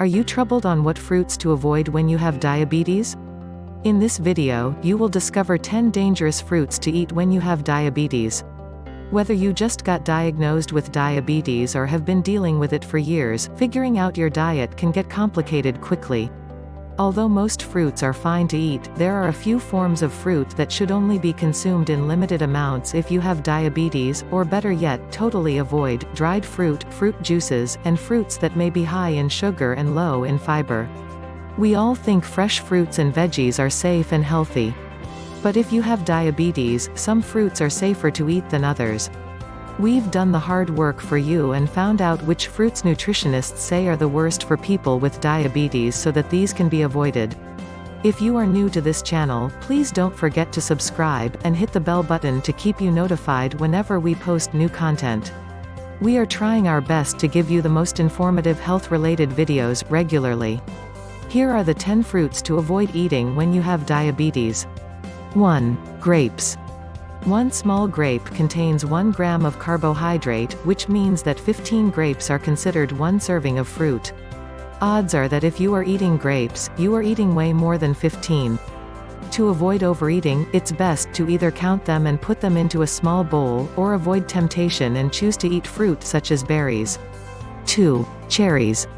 Are you troubled on what fruits to avoid when you have diabetes? In this video, you will discover 10 dangerous fruits to eat when you have diabetes. Whether you just got diagnosed with diabetes or have been dealing with it for years, figuring out your diet can get complicated quickly. Although most fruits are fine to eat, there are a few forms of fruit that should only be consumed in limited amounts if you have diabetes, or better yet, totally avoid: dried fruit, fruit juices, and fruits that may be high in sugar and low in fiber. We all think fresh fruits and veggies are safe and healthy. But if you have diabetes, some fruits are safer to eat than others. We've done the hard work for you and found out which fruits nutritionists say are the worst for people with diabetes so that these can be avoided. If you are new to this channel, please don't forget to subscribe, and hit the bell button to keep you notified whenever we post new content. We are trying our best to give you the most informative health-related videos regularly. Here are the 10 fruits to avoid eating when you have diabetes. 1. Grapes. One small grape contains 1 gram of carbohydrate, which means that 15 grapes are considered one serving of fruit. Odds are that if you are eating grapes, you are eating way more than 15. To avoid overeating, it's best to either count them and put them into a small bowl, or avoid temptation and choose to eat fruit such as berries. 2. Cherries.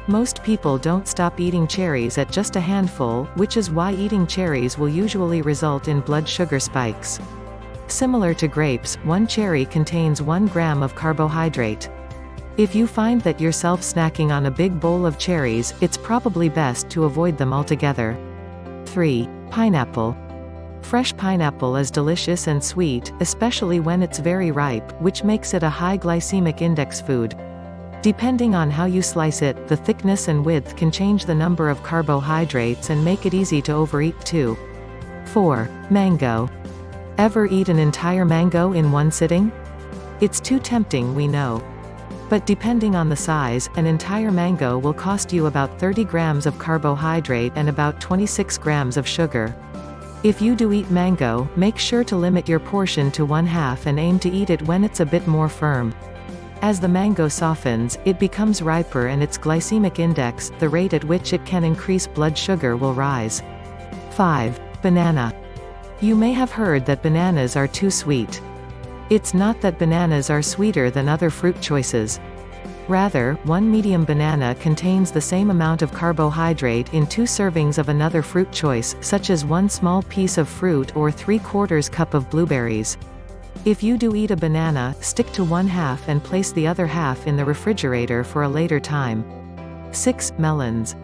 Most people don't stop eating cherries at just a handful, which is why eating cherries will usually result in blood sugar spikes. Similar to grapes, 1 cherry contains 1 gram of carbohydrate. If you find that yourself snacking on a big bowl of cherries, it's probably best to avoid them altogether. 3. Pineapple. Fresh pineapple is delicious and sweet, especially when it's very ripe, which makes it a high glycemic index food. Depending on how you slice it, the thickness and width can change the number of carbohydrates and make it easy to overeat too. 4. Mango. Ever eat an entire mango in one sitting? It's too tempting, we know. But depending on the size, an entire mango will cost you about 30 grams of carbohydrate and about 26 grams of sugar. If you do eat mango, make sure to limit your portion to 1/2 and aim to eat it when it's a bit more firm. As the mango softens, it becomes riper and its glycemic index, the rate at which it can increase blood sugar, will rise. 5. Banana. You may have heard that bananas are too sweet. It's not that bananas are sweeter than other fruit choices. Rather, 1 medium banana contains the same amount of carbohydrate in 2 servings of another fruit choice, such as 1 small piece of fruit or 3/4 cup of blueberries. If you do eat a banana, stick to 1/2 and place the other half in the refrigerator for a later time. 6. Melons.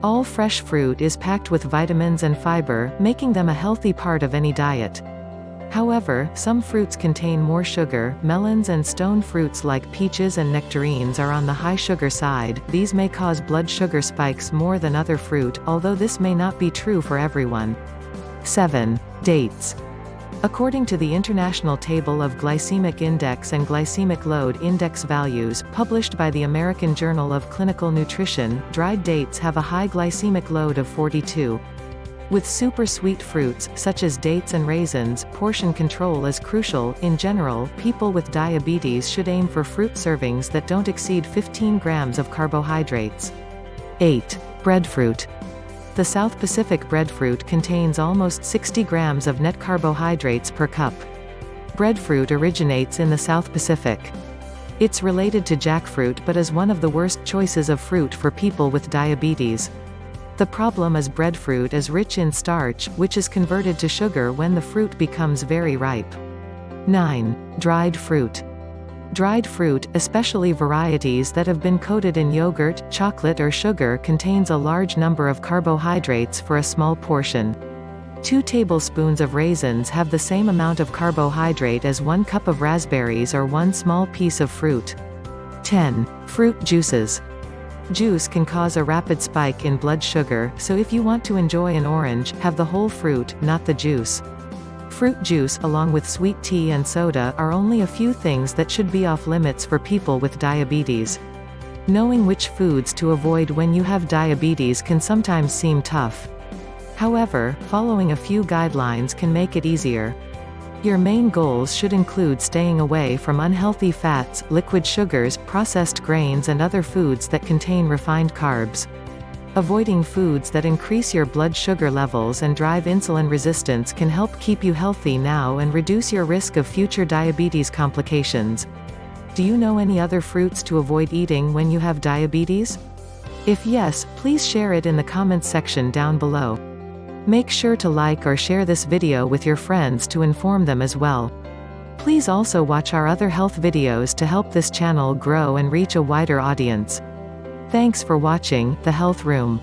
All fresh fruit is packed with vitamins and fiber, making them a healthy part of any diet. However, some fruits contain more sugar. Melons and stone fruits like peaches and nectarines are on the high sugar side. These may cause blood sugar spikes more than other fruit, although this may not be true for everyone. 7. Dates. According to the International Table of Glycemic Index and Glycemic Load Index Values, published by the American Journal of Clinical Nutrition, dried dates have a high glycemic load of 42. With super sweet fruits, such as dates and raisins, portion control is crucial. In general, people with diabetes should aim for fruit servings that don't exceed 15 grams of carbohydrates. 8. Breadfruit. The South Pacific breadfruit contains almost 60 grams of net carbohydrates per cup. Breadfruit originates in the South Pacific. It's related to jackfruit but is one of the worst choices of fruit for people with diabetes. The problem is breadfruit is rich in starch, which is converted to sugar when the fruit becomes very ripe. 9. Dried fruit. Dried fruit, especially varieties that have been coated in yogurt, chocolate or sugar, contains a large number of carbohydrates for a small portion. 2 tablespoons of raisins have the same amount of carbohydrate as 1 cup of raspberries or 1 small piece of fruit. 10. Fruit juices. Juice can cause a rapid spike in blood sugar, so if you want to enjoy an orange, have the whole fruit, not the juice. Fruit juice, along with sweet tea and soda, are only a few things that should be off limits for people with diabetes. Knowing which foods to avoid when you have diabetes can sometimes seem tough. However, following a few guidelines can make it easier. Your main goals should include staying away from unhealthy fats, liquid sugars, processed grains and other foods that contain refined carbs. Avoiding foods that increase your blood sugar levels and drive insulin resistance can help keep you healthy now and reduce your risk of future diabetes complications. Do you know any other fruits to avoid eating when you have diabetes? If yes, please share it in the comments section down below. Make sure to like or share this video with your friends to inform them as well. Please also watch our other health videos to help this channel grow and reach a wider audience. Thanks for watching The Health Room.